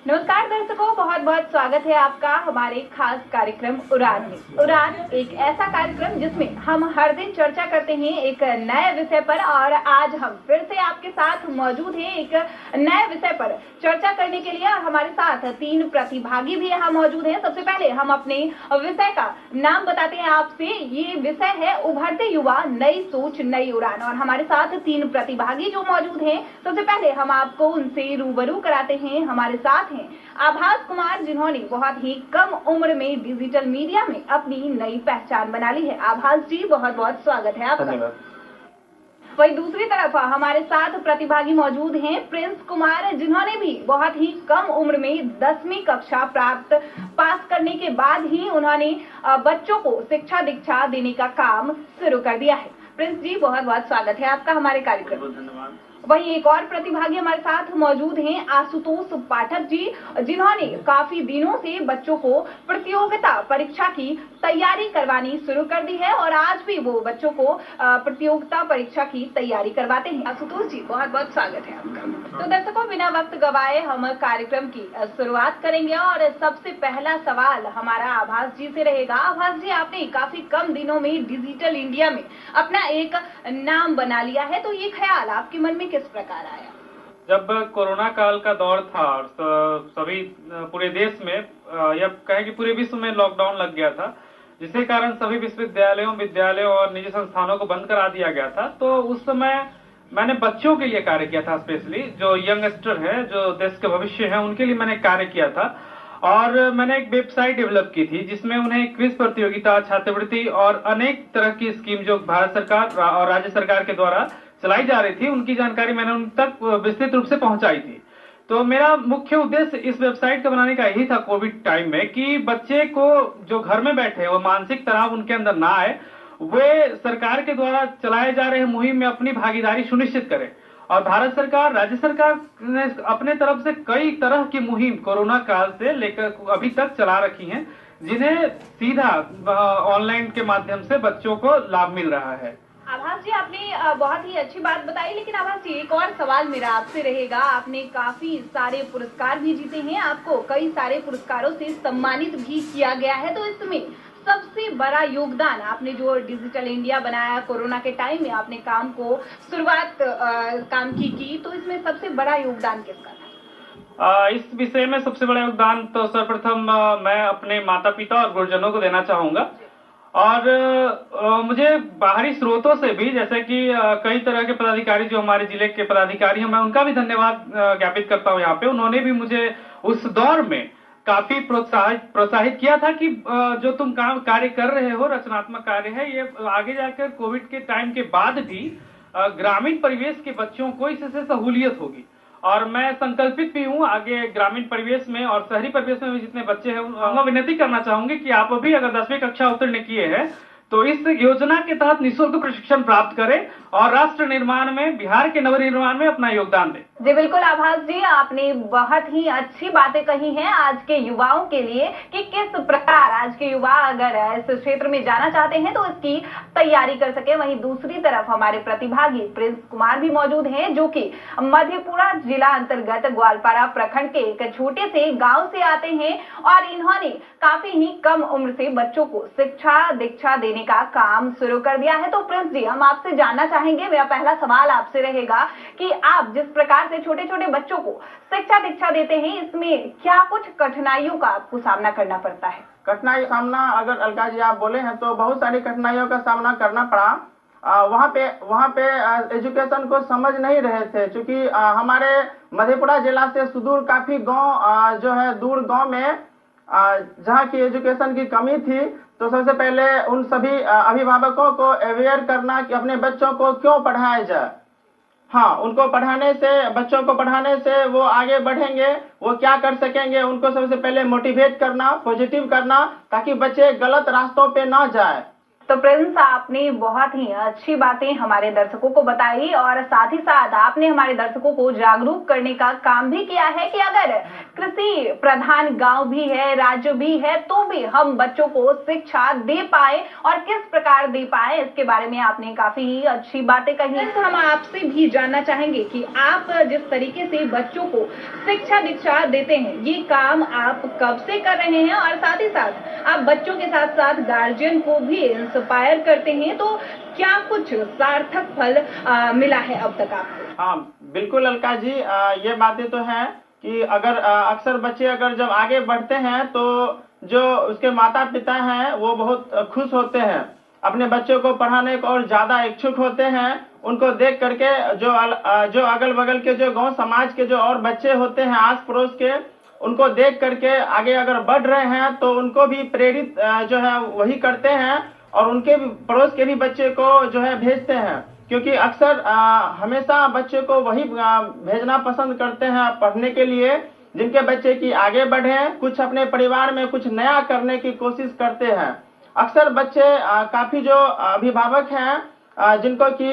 नमस्कार दर्शकों, बहुत बहुत स्वागत है आपका हमारे खास कार्यक्रम उड़ान में। उड़ान एक ऐसा कार्यक्रम जिसमें हम हर दिन चर्चा करते हैं एक नए विषय पर, और आज हम फिर से आपके साथ मौजूद हैं एक नए विषय पर चर्चा करने के लिए। हमारे साथ 3 प्रतिभागी भी यहाँ मौजूद हैं। सबसे पहले हम अपने विषय का नाम बताते हैं आपसे। ये विषय है उभरते युवा, नई सोच, नई उड़ान। और हमारे साथ 3 प्रतिभागी जो मौजूद हैं, सबसे पहले हम आपको उनसे रूबरू कराते हैं। हमारे साथ आभास कुमार, जिन्होंने बहुत ही कम उम्र में डिजिटल मीडिया में अपनी नई पहचान बना ली है। आभास जी, बहुत बहुत स्वागत है आपका। वही दूसरी तरफ हमारे साथ प्रतिभागी मौजूद हैं प्रिंस कुमार, जिन्होंने भी बहुत ही कम उम्र में 10वीं कक्षा पास करने के बाद ही उन्होंने बच्चों को शिक्षा दीक्षा देने का काम शुरू कर दिया है। प्रिंस जी, बहुत बहुत स्वागत है आपका हमारे कार्यक्रम। धन्यवाद। वही एक और प्रतिभागी हमारे साथ मौजूद हैं आशुतोष पाठक जी, जिन्होंने काफी दिनों से बच्चों को प्रतियोगिता परीक्षा की तैयारी करवानी शुरू कर दी है, और आज भी वो बच्चों को प्रतियोगिता परीक्षा की तैयारी करवाते हैं। आशुतोष जी, बहुत बहुत स्वागत है आपका। तो दर्शकों, बिना वक्त गवाए हम कार्यक्रम की शुरुआत करेंगे, और सबसे पहला सवाल हमारा आभास जी से रहेगा। आभास जी, आपने काफी कम दिनों में डिजिटल इंडिया में अपना एक नाम बना लिया है, तो ये ख्याल आपके मन में किस प्रकार आया? जब कोरोना काल का दौर था और सभी पूरे देश में या कहें कि पूरे विश्व में लॉकडाउन लग गया था, जिसके कारण सभी विद्यालयों और निजी संस्थानों को बंद करा दिया गया था, तो उस समय मैंने बच्चों के लिए कार्य किया था। स्पेशली जो यंगस्टर है, जो देश के भविष्य है, उनके लिए मैंने कार्य किया था। और मैंने एक वेबसाइट डेवलप की थी जिसमें उन्हें क्विज प्रतियोगिता, छात्रवृत्ति और अनेक तरह की स्कीम जो भारत सरकार और राज्य सरकार के द्वारा चलाई जा रही थी, उनकी जानकारी मैंने उन तक विस्तृत रूप से पहुंचाई थी। तो मेरा मुख्य उद्देश्य इस वेबसाइट का बनाने का यही था कोविड टाइम में, कि बच्चे को जो घर में बैठे वो मानसिक तनाव उनके अंदर ना आए, वे सरकार के द्वारा चलाए जा रहे मुहिम में अपनी भागीदारी सुनिश्चित करें। और भारत सरकार, राज्य सरकार ने अपने तरफ से कई तरह की मुहिम कोरोना काल से लेकर अभी तक चला रखी हैं, जिन्हें सीधा ऑनलाइन के माध्यम से बच्चों को लाभ मिल रहा है। आभास जी, आपने बहुत ही अच्छी बात बताई, लेकिन आभास जी, एक और सवाल मेरा आपसे रहेगा। आपने काफी सारे पुरस्कार भी जीते हैं, आपको कई सारे पुरस्कारों से सम्मानित भी किया गया है, तो इसमें सबसे बड़ा योगदान आपने जो डिजिटल इंडिया बनाया, कोरोना के टाइम में आपने काम को शुरुआत काम की, तो इसमें सबसे बड़ा योगदान किसका था? इस विषय में सबसे बड़ा योगदान तो सर्वप्रथम मैं अपने माता पिता और गुरुजनों को देना चाहूंगा। और मुझे बाहरी स्रोतों से भी, जैसे कि कई तरह के पदाधिकारी जो हमारे जिले के पदाधिकारी हैं, मैं उनका भी धन्यवाद ज्ञापित करता हूं यहाँ पे। उन्होंने भी मुझे उस दौर में काफी प्रोत्साहित किया था कि जो तुम कार्य कर रहे हो, रचनात्मक कार्य है, ये आगे जाकर कोविड के टाइम के बाद भी ग्रामीण परिवेश के बच्चों को इससे सहूलियत होगी। और मैं संकल्पित भी हूँ आगे ग्रामीण परिवेश में और शहरी परिवेश में भी जितने बच्चे हैं, मैं विनती करना चाहूंगी कि आप भी अगर 10वीं कक्षा उत्तीर्ण किए हैं तो इस योजना के तहत निःशुल्क प्रशिक्षण प्राप्त करें और राष्ट्र निर्माण में, बिहार के नवनिर्माण में अपना योगदान दें। जी बिल्कुल आभास जी, आपने बहुत ही अच्छी बातें कही हैं आज के युवाओं के लिए, कि किस प्रकार आज के युवा अगर इस क्षेत्र में जाना चाहते हैं तो इसकी तैयारी कर सके। वहीं दूसरी तरफ हमारे प्रतिभागी प्रिंस कुमार भी मौजूद हैं, जो कि मधेपुरा जिला अंतर्गत ग्वालपारा प्रखंड के एक छोटे से गाँव से आते हैं, और इन्होंने काफी ही कम उम्र से बच्चों को शिक्षा दीक्षा देने का काम शुरू कर दिया है। तो प्रिंस जी, हम आपसे जानना चाहेंगे, मेरा पहला सवाल आपसे रहेगा कि आप जिस प्रकार से छोटे छोटे बच्चों को शिक्षा दीक्षा देते हैं, इसमें क्या कुछ कठिनाइयों का आपको सामना करना पड़ता है? कठिनाई सामना अगर अलका जी आप बोले हैं तो बहुत सारी कठिनाइयों का सामना करना पड़ा। वहाँ पे एजुकेशन को समझ नहीं रहे थे, क्योंकि हमारे मधेपुरा जिला से सुदूर काफी गांव जो है, दूर गांव में जहाँ की एजुकेशन की कमी थी। तो सबसे पहले उन सभी अभिभावकों को अवेयर करना कि अपने बच्चों को क्यों पढ़ाया जाए। हाँ, उनको पढ़ाने से, बच्चों को पढ़ाने से वो आगे बढ़ेंगे, वो क्या कर सकेंगे, उनको सबसे पहले मोटिवेट करना, पॉजिटिव करना, ताकि बच्चे गलत रास्तों पे ना जाए। तो प्रिंस, आपने बहुत ही अच्छी बातें हमारे दर्शकों को बताई और साथ ही साथ आपने हमारे दर्शकों को जागरूक करने का काम भी किया है कि अगर कृषि प्रधान गांव भी है, राज्य भी है, तो भी हम बच्चों को शिक्षा दे पाए और किस प्रकार दे पाए, इसके बारे में आपने काफी ही अच्छी बातें कही। हम आपसे भी जानना चाहेंगे कि आप जिस तरीके से बच्चों को शिक्षा दीक्षा देते हैं, ये काम आप कब से कर रहे हैं और साथ ही साथ आप बच्चों के साथ साथ गार्जियन को भी इंस्पायर करते हैं, तो क्या कुछ सार्थक फल मिला है अब तक आपको? हाँ बिल्कुल अलका जी, ये बातें तो हैं कि अगर अक्सर बच्चे अगर जब आगे बढ़ते हैं तो जो उसके माता पिता हैं वो बहुत खुश होते हैं, अपने बच्चों को पढ़ाने को और ज्यादा इच्छुक होते हैं। उनको देख करके जो अगल बगल के जो गांव समाज के जो और बच्चे होते हैं आस पड़ोस के, उनको देख करके आगे अगर बढ़ रहे हैं तो उनको भी प्रेरित जो है वही करते हैं और उनके भी पड़ोस के भी बच्चे को जो है भेजते हैं, क्योंकि अक्सर हमेशा बच्चे को वही भेजना पसंद करते हैं पढ़ने के लिए जिनके बच्चे की आगे बढ़े, कुछ अपने परिवार में कुछ नया करने की कोशिश करते हैं। अक्सर बच्चे काफी जो अभिभावक हैं जिनको कि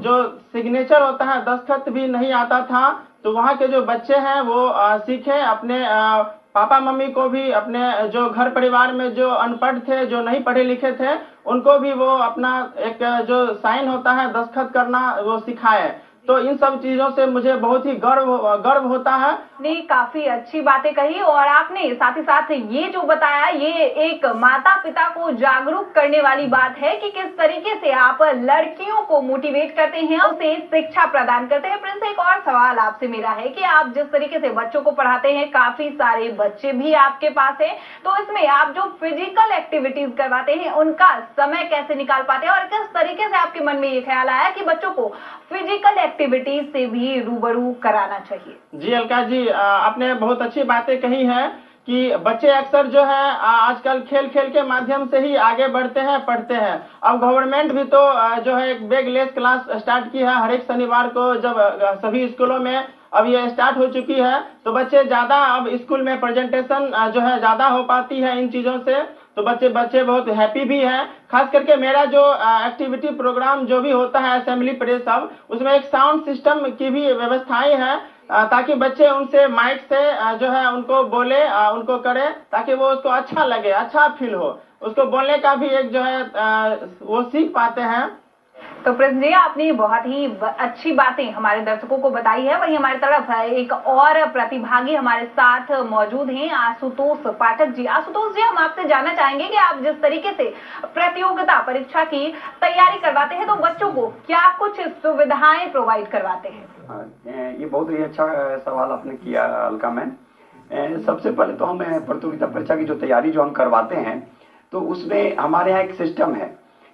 जो सिग्नेचर होता है, दस्तखत भी नहीं आता था, तो वहाँ के जो बच्चे हैं वो सीखे, अपने पापा मम्मी को भी, अपने जो घर परिवार में जो अनपढ़ थे, जो नहीं पढ़े लिखे थे, उनको भी वो अपना एक जो साइन होता है दस्तखत करना वो सिखाए। तो इन सब चीजों से मुझे बहुत ही गर्व होता है। ने काफी अच्छी बातें कही और आपने साथ ही साथ ये जो बताया, ये एक माता पिता को जागरूक करने वाली बात है कि किस तरीके से आप लड़कियों को मोटिवेट करते हैं, उसे शिक्षा प्रदान करते हैं। प्रिंस, एक और सवाल आपसे मेरा है कि आप जिस तरीके से बच्चों को पढ़ाते हैं, काफी सारे बच्चे भी आपके पास हैं, तो इसमें आप जो फिजिकल एक्टिविटीज करवाते हैं उनका समय कैसे निकाल पाते हैं और किस तरीके से आपके मन में ये ख्याल आया कि बच्चों को फिजिकल एक्टिविटीज से भी रूबरू कराना चाहिए? जी अलका जी, आपने बहुत अच्छी बातें कही हैं कि बच्चे अक्सर जो है आजकल खेल खेल के माध्यम से ही आगे बढ़ते हैं, पढ़ते हैं। अब गवर्नमेंट भी तो जो है एक बैगलेस क्लास स्टार्ट की है, हर एक शनिवार को जब सभी स्कूलों में अब ये स्टार्ट हो चुकी है, तो बच्चे ज्यादा अब स्कूल में प्रेजेंटेशन जो है ज्यादा हो पाती है इन चीजों से, तो बच्चे बहुत हैप्पी भी हैं। खास करके मेरा जो एक्टिविटी प्रोग्राम जो भी होता है असेंबली परेड सब, उसमें एक साउंड सिस्टम की भी व्यवस्थाएं हैं ताकि बच्चे उनसे माइक से जो है उनको बोले, उनको करे, ताकि वो उसको अच्छा लगे, अच्छा फील हो, उसको बोलने का भी एक जो है वो सीख पाते हैं। तो प्रिंस जी, आपने बहुत ही अच्छी बातें हमारे दर्शकों को बताई है। वहीं हमारी तरफ एक और प्रतिभागी हमारे साथ मौजूद हैं, आशुतोष पाठक जी। आशुतोष जी, हम आपसे जानना चाहेंगे कि आप जिस तरीके से प्रतियोगिता परीक्षा की तैयारी करवाते हैं, तो बच्चों को क्या कुछ सुविधाएं प्रोवाइड करवाते हैं? ये बहुत ही अच्छा सवाल आपने किया अलका मैम। सबसे पहले तो हम प्रतियोगिता परीक्षा की जो तैयारी जो हम करवाते हैं, तो उसमें हमारे यहाँ एक सिस्टम है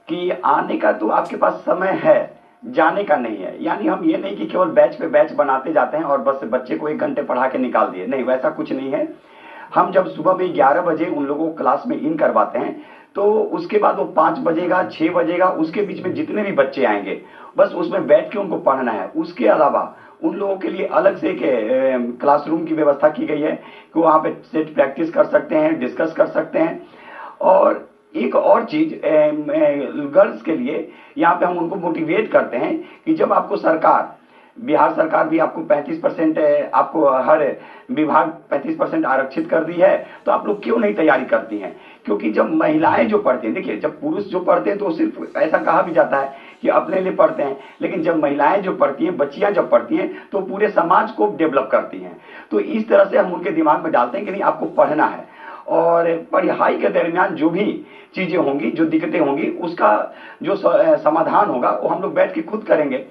कि आने का तो आपके पास समय है, जाने का नहीं है। यानी हम ये नहीं कि केवल बैच पे बैच बनाते जाते हैं और बस बच्चे को 1 घंटे पढ़ा के निकाल दिए, नहीं, वैसा कुछ नहीं है। हम जब सुबह में 11 बजे उन लोगों को क्लास में इन करवाते हैं, तो उसके बाद वो 5 बजेगा, 6 बजेगा, उसके बीच में जितने भी बच्चे आएंगे बस उसमें बैठ के उनको पढ़ना है। उसके अलावा उन लोगों के लिए अलग से एक क्लासरूम की व्यवस्था की गई है कि वहाँ पे सेट प्रैक्टिस कर सकते हैं, डिस्कस कर सकते हैं। और एक और चीज गर्ल्स के लिए यहाँ पे हम उनको मोटिवेट करते हैं कि जब आपको सरकार, बिहार सरकार भी आपको 35% आपको हर विभाग 35% आरक्षित कर दी है, तो आप लोग क्यों नहीं तैयारी करती हैं? क्योंकि जब महिलाएं जो पढ़ती हैं, देखिए जब पुरुष जो पढ़ते हैं तो सिर्फ ऐसा कहा भी जाता है कि अपने लिए पढ़ते हैं, लेकिन जब महिलाएं जो पढ़ती हैं, बच्चियां जब पढ़ती हैं, तो पूरे समाज को डेवलप करती हैं। तो इस तरह से हम उनके दिमाग में डालते हैं कि नहीं, आपको पढ़ना है और पढ़ाई के दरमियान जो भी चीजें होंगी, जो दिक्कतें होंगी, उसका जो समाधान होगा वो हम लोग बैठ के खुद करेंगे।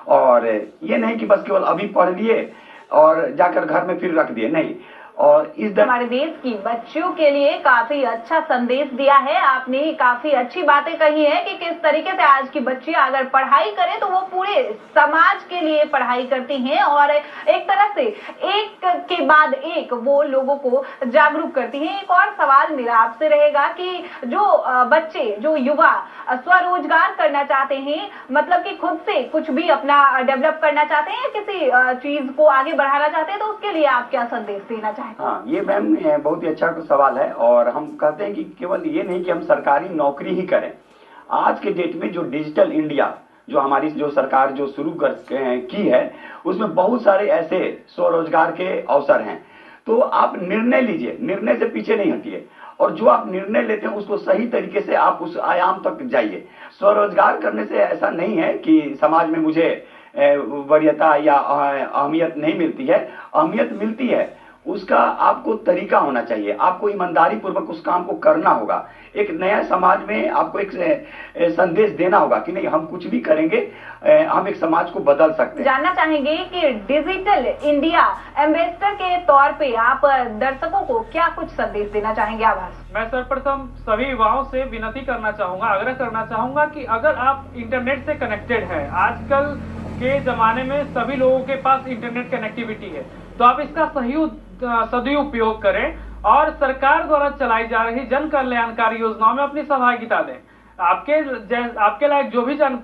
और ये नहीं कि बस केवल अभी पढ़ लिए और जाकर घर में फिर रख दिए, नहीं। और इस हमारे देश की बच्चियों के लिए काफी अच्छा संदेश दिया है आपने, काफी अच्छी बातें कही है कि किस तरीके से आज की बच्चियां अगर पढ़ाई करें तो वो पूरे समाज के लिए पढ़ाई करती हैं और एक तरह से एक के बाद एक वो लोगों को जागरूक करती हैं। एक और सवाल मेरा आपसे रहेगा कि जो बच्चे, जो युवा स्वरोजगार करना चाहते हैं, मतलब कि खुद से कुछ भी अपना डेवलप करना चाहते हैं, किसी चीज को आगे बढ़ाना चाहते हैं, तो उसके लिए आप क्या संदेश देना चाहते हैं? हाँ, ये मैम बहुत ही अच्छा सवाल है। और हम कहते हैं कि केवल ये नहीं कि हम सरकारी नौकरी ही करें, आज के डेट में जो डिजिटल इंडिया जो हमारी जो सरकार जो शुरू की है, उसमें बहुत सारे ऐसे स्वरोजगार के अवसर हैं। तो आप निर्णय लीजिए, निर्णय से पीछे नहीं हटिए, और जो आप निर्णय लेते हैं उसको सही तरीके से आप उस आयाम तक जाइए। स्वरोजगार करने से ऐसा नहीं है कि समाज में मुझे वरीयता या अहमियत नहीं मिलती है, अहमियत मिलती है, उसका आपको तरीका होना चाहिए, आपको ईमानदारी पूर्वक उस काम को करना होगा। एक नया समाज में आपको एक संदेश देना होगा कि नहीं, हम कुछ भी करेंगे, हम एक समाज को बदल सकते हैं। जानना चाहेंगे कि डिजिटल इंडिया एम्बेसडर के तौर पे आप दर्शकों को क्या कुछ संदेश देना चाहेंगे? आभास। मैं सर्वप्रथम सभी युवाओं से विनती करना चाहूंगा, आग्रह करना चाहूंगा कि अगर आप इंटरनेट से कनेक्टेड हैं, आजकल के जमाने में सभी लोगों के पास इंटरनेट कनेक्टिविटी है, तो आप इसका सदुपयोग करें और सरकार द्वारा चलाई जा रही जन कल्याणकारी योजनाओं में अपनी सहभागिता दें। आपके लायक जो भी जन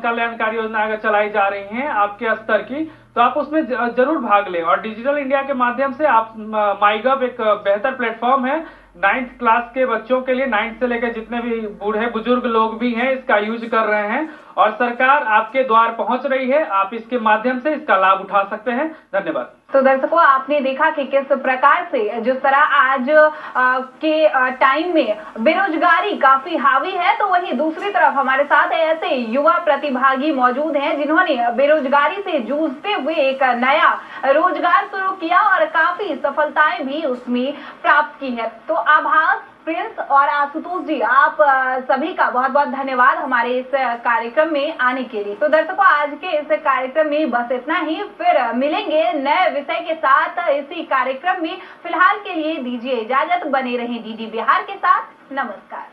कल्याणकारी योजना अगर चलाई जा रही हैं आपके स्तर की, तो आप उसमें जरूर भाग लें। और डिजिटल इंडिया के माध्यम से आप माईगव एक बेहतर प्लेटफॉर्म है 9th क्लास के बच्चों के लिए, 9th से लेकर जितने भी बूढ़े बुजुर्ग लोग भी हैं इसका यूज कर रहे हैं, और सरकार आपके द्वार पहुंच रही है, आप इसके माध्यम से इसका लाभ उठा सकते हैं। धन्यवाद। तो दर्शकों, आपने देखा कि किस प्रकार से जिस तरह आज के टाइम में बेरोजगारी काफी हावी है, तो वहीं दूसरी तरफ हमारे साथ ऐसे युवा प्रतिभागी मौजूद हैं जिन्होंने बेरोजगारी से जूझते हुए एक नया रोजगार शुरू किया और काफी सफलताएं भी उसमें प्राप्त की है। तो आभास, प्रिंस और आशुतोष जी, आप सभी का बहुत बहुत धन्यवाद हमारे इस कार्यक्रम में आने के लिए। तो दर्शकों, आज के इस कार्यक्रम में बस इतना ही, फिर मिलेंगे नए विषय के साथ इसी कार्यक्रम में। फिलहाल के लिए दीजिए इजाजत, बने रहें डीडी बिहार के साथ। नमस्कार।